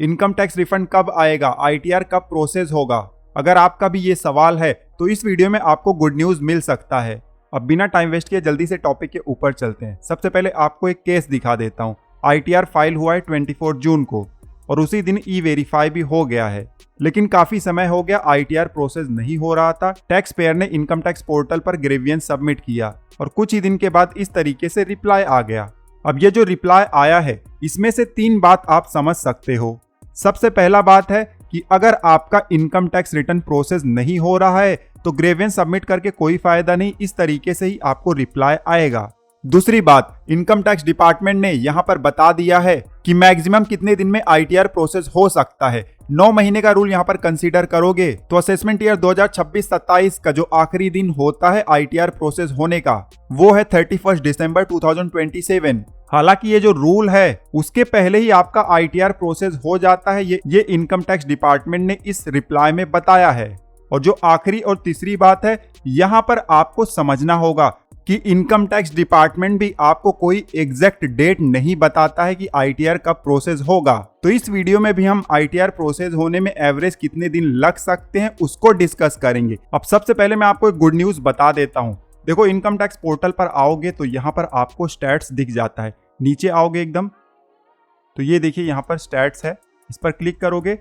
Income tax refund कब आएगा, ITR कब प्रोसेस होगा। अगर आपका भी ये सवाल है तो इस वीडियो में आपको गुड न्यूज मिल सकता है। अब बिना टाइम वेस्ट किए जल्दी से टॉपिक के ऊपर चलते हैं। सबसे पहले आपको एक केस दिखा देता हूँ। आईटीआर फाइल हुआ है 24 जून को और उसी दिन ई वेरीफाई भी हो गया है, लेकिन काफी समय हो गया आईटीआर प्रोसेस नहीं हो रहा था। टैक्स पेयर ने इनकम टैक्स पोर्टल पर ग्रेवियंस सबमिट किया और कुछ ही दिन के बाद इस तरीके से रिप्लाई आ गया। अब ये जो रिप्लाई आया है इसमें से 3 बात आप समझ सकते हो। सबसे पहला बात है कि अगर आपका इनकम टैक्स रिटर्न प्रोसेस नहीं हो रहा है तो ग्रेवियंस सबमिट करके कोई फायदा नहीं, इस तरीके से ही आपको रिप्लाई आएगा। दूसरी बात, इनकम टैक्स डिपार्टमेंट ने यहाँ पर बता दिया है कि मैक्सिमम कितने दिन में आईटीआर प्रोसेस हो सकता है। 9 महीने का रूल यहाँ पर कंसीडर करोगे तो असेसमेंट ईयर 2026-27 का जो आखिरी दिन होता है आईटीआर प्रोसेस होने का वो है 31 दिसंबर 2027। हालांकि ये जो रूल है उसके पहले ही आपका आईटीआर प्रोसेस हो जाता है, ये इनकम टैक्स डिपार्टमेंट ने इस रिप्लाई में बताया है। और जो आखिरी और तीसरी बात है, यहाँ पर आपको समझना होगा कि इनकम टैक्स डिपार्टमेंट भी आपको कोई एग्जैक्ट डेट नहीं बताता है कि आईटीआर कब प्रोसेस होगा। तो इस वीडियो में भी हम आईटीआर प्रोसेस होने में एवरेज कितने दिन लग सकते हैं उसको डिस्कस करेंगे। अब सबसे पहले मैं आपको एक गुड न्यूज बता देता हूँ। देखो, इनकम टैक्स पोर्टल पर आओगे तो यहाँ पर आपको स्टैट्स दिख जाता है। नीचे आओगे एकदम तो ये देखिए यहाँ पर स्टैट्स है, इस पर क्लिक करोगे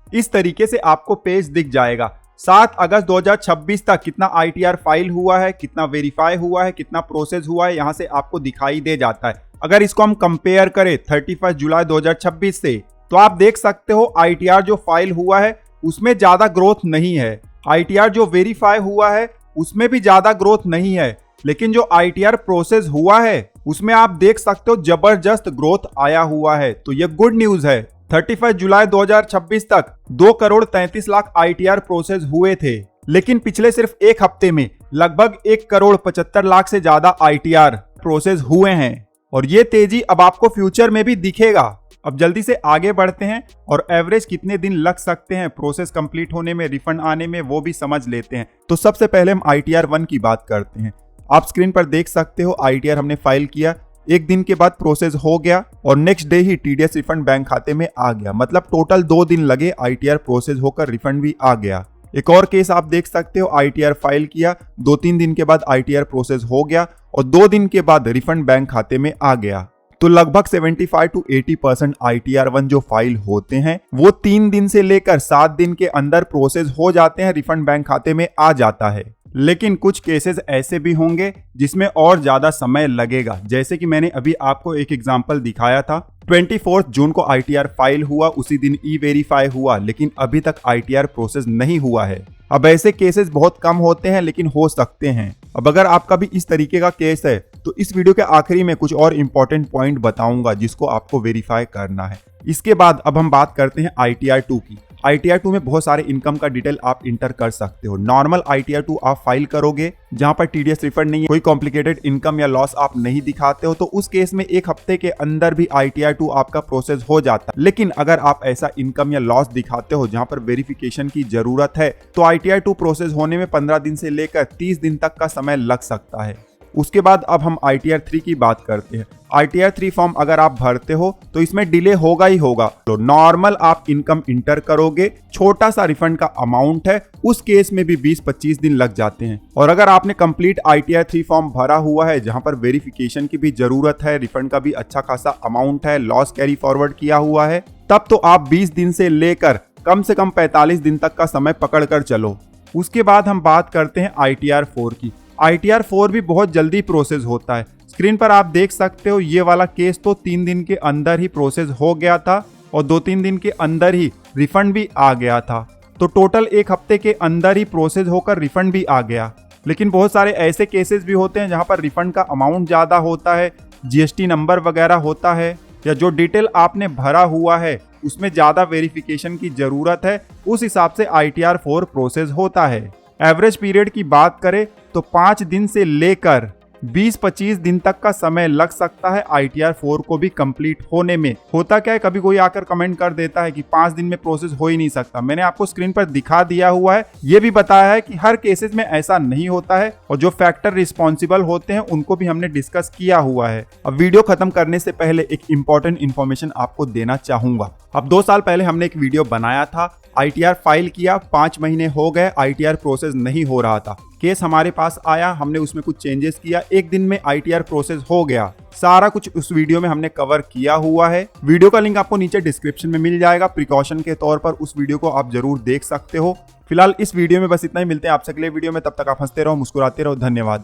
इस तरीके से आपको पेज दिख जाएगा। 7 अगस्त 2026 तक कितना आईटीआर फाइल हुआ है, कितना वेरीफाई हुआ है, कितना प्रोसेस हुआ है, यहाँ से आपको दिखाई दे जाता है। अगर इसको हम कंपेयर करें 31 जुलाई 2026 से तो आप देख सकते हो आईटीआर जो फाइल हुआ है उसमें ज्यादा ग्रोथ नहीं है। आईटीआर जो वेरीफाई हुआ है उसमें भी ज्यादा ग्रोथ नहीं है, लेकिन जो आईटीआर प्रोसेस हुआ है उसमें आप देख सकते हो जबरदस्त ग्रोथ आया हुआ है। तो ये गुड न्यूज है। 31 जुलाई 2026 तक 2,33,00,000 आईटीआर प्रोसेस हुए थे, लेकिन पिछले सिर्फ एक हफ्ते में लगभग 1,75,00,000 से ज्यादा आईटीआर प्रोसेस हुए हैं और ये तेजी अब आपको फ्यूचर में भी दिखेगा। अब जल्दी से आगे बढ़ते हैं और एवरेज कितने दिन लग सकते हैं प्रोसेस कंप्लीट होने में, रिफंड आने में, वो भी समझ लेते हैं। तो सबसे पहले हम आईटीआर 1 की बात करते हैं। आप स्क्रीन पर देख सकते हो आईटीआर हमने फाइल किया, एक दिन के बाद प्रोसेस हो गया और नेक्स्ट डे ही टीडीएस रिफंड बैंक खाते में आ गया। मतलब टोटल 2 दिन लगे आईटीआर प्रोसेस होकर रिफंड भी आ गया। एक और केस आप देख सकते हो, आईटीआर फाइल किया, 2-3 दिन के बाद आईटीआर प्रोसेस हो गया और 2 दिन के बाद रिफंड बैंक खाते में आ गया। तो लगभग 75 to 80% आईटीआर 1 जो फाइल होते हैं वो 3 दिन से लेकर 7 दिन के अंदर प्रोसेस हो जाते हैं, रिफंड बैंक खाते में आ जाता है। लेकिन कुछ केसेस ऐसे भी होंगे जिसमें और ज्यादा समय लगेगा, जैसे कि मैंने अभी आपको एक एग्जांपल दिखाया था। 24 जून को आईटीआर फाइल हुआ, उसी दिन ई वेरीफाई हुआ, लेकिन अभी तक आईटीआर प्रोसेस नहीं हुआ है। अब ऐसे केसेस बहुत कम होते हैं लेकिन हो सकते हैं। अब अगर आपका भी इस तरीके का केस है तो इस वीडियो के आखिरी में कुछ और इंपॉर्टेंट पॉइंट बताऊंगा जिसको आपको वेरीफाई करना है। इसके बाद अब हम बात करते हैं आईटीआर 2 की। आईटीआर 2 में बहुत सारे इनकम का डिटेल आप इंटर कर सकते हो। नॉर्मल आईटीआर 2 आप फाइल करोगे जहां पर टीडीएस रिफंड नहीं है, कोई कॉम्प्लिकेटेड इनकम या लॉस आप नहीं दिखाते हो, तो उस केस में 1 हफ्ते के अंदर भी आईटीआर 2 आपका प्रोसेस हो जाता है। लेकिन अगर आप ऐसा इनकम या लॉस दिखाते हो जहां पर वेरिफिकेशन की जरूरत है तो आईटीआर 2 प्रोसेस होने में 15 दिन से लेकर 30 दिन तक का समय लग सकता है। उसके बाद अब हम आईटीआर 3 की बात करते हैं। आईटीआर 3 फॉर्म अगर आप भरते हो तो इसमें डिले होगा ही होगा। तो नॉर्मल आप इनकम इंटर करोगे, छोटा सा रिफंड का अमाउंट है, उस केस में भी 20-25 दिन लग जाते हैं। और अगर आपने कंप्लीट आईटीआर 3 फॉर्म भरा हुआ है जहां पर वेरिफिकेशन की भी जरूरत है, रिफंड का भी अच्छा खासा अमाउंट है, लॉस कैरी फॉरवर्ड किया हुआ है, तब तो आप 20 दिन से लेकर कम से कम 45 दिन तक का समय पकड़ कर चलो। उसके बाद हम बात करते हैं आईटीआर 4 की। आईटीआर 4 भी बहुत जल्दी प्रोसेस होता है। स्क्रीन पर आप देख सकते हो ये वाला केस तो 3 दिन के अंदर ही प्रोसेस हो गया था और 2-3 दिन के अंदर ही रिफंड भी आ गया था। तो टोटल 1 हफ्ते के अंदर ही प्रोसेस होकर रिफंड भी आ गया। लेकिन बहुत सारे ऐसे केसेस भी होते हैं जहां पर रिफंड का अमाउंट ज्यादा होता है, जीएसटी नंबर वगैरह होता है, या जो डिटेल आपने भरा हुआ है उसमें ज्यादा वेरिफिकेशन की जरूरत है, उस हिसाब से आईटीआर 4 प्रोसेस होता है। एवरेज पीरियड की बात करें तो 5 दिन से लेकर 20-25 दिन तक का समय लग सकता है ITR 4 को भी कंप्लीट होने में। होता क्या है, कभी कोई आकर कमेंट कर देता है कि 5 दिन में प्रोसेस हो ही नहीं सकता। मैंने आपको स्क्रीन पर दिखा दिया हुआ है, ये भी बताया है कि हर केसेस में ऐसा नहीं होता है और जो फैक्टर रिस्पॉन्सिबल होते हैं उनको भी हमने डिस्कस किया हुआ है। अब वीडियो खत्म करने से पहले एक इंपॉर्टेंट इन्फॉर्मेशन आपको देना चाहूंगा। अब 2 साल पहले हमने एक वीडियो बनाया था, ITR फाइल किया, 5 महीने हो गए, ITR प्रोसेस नहीं हो रहा था। केस हमारे पास आया, हमने उसमें कुछ चेंजेस किया, 1 दिन में ITR प्रोसेस हो गया। सारा कुछ उस वीडियो में हमने कवर किया हुआ है। वीडियो का लिंक आपको नीचे डिस्क्रिप्शन में मिल जाएगा। प्रिकॉशन के तौर पर उस वीडियो को आप जरूर देख सकते हो। फिलहाल इस वीडियो में बस इतना ही। मिलते हैं आपसे अगले वीडियो में, तब तक आप हंसते रहो, मुस्कुराते रहो। धन्यवाद।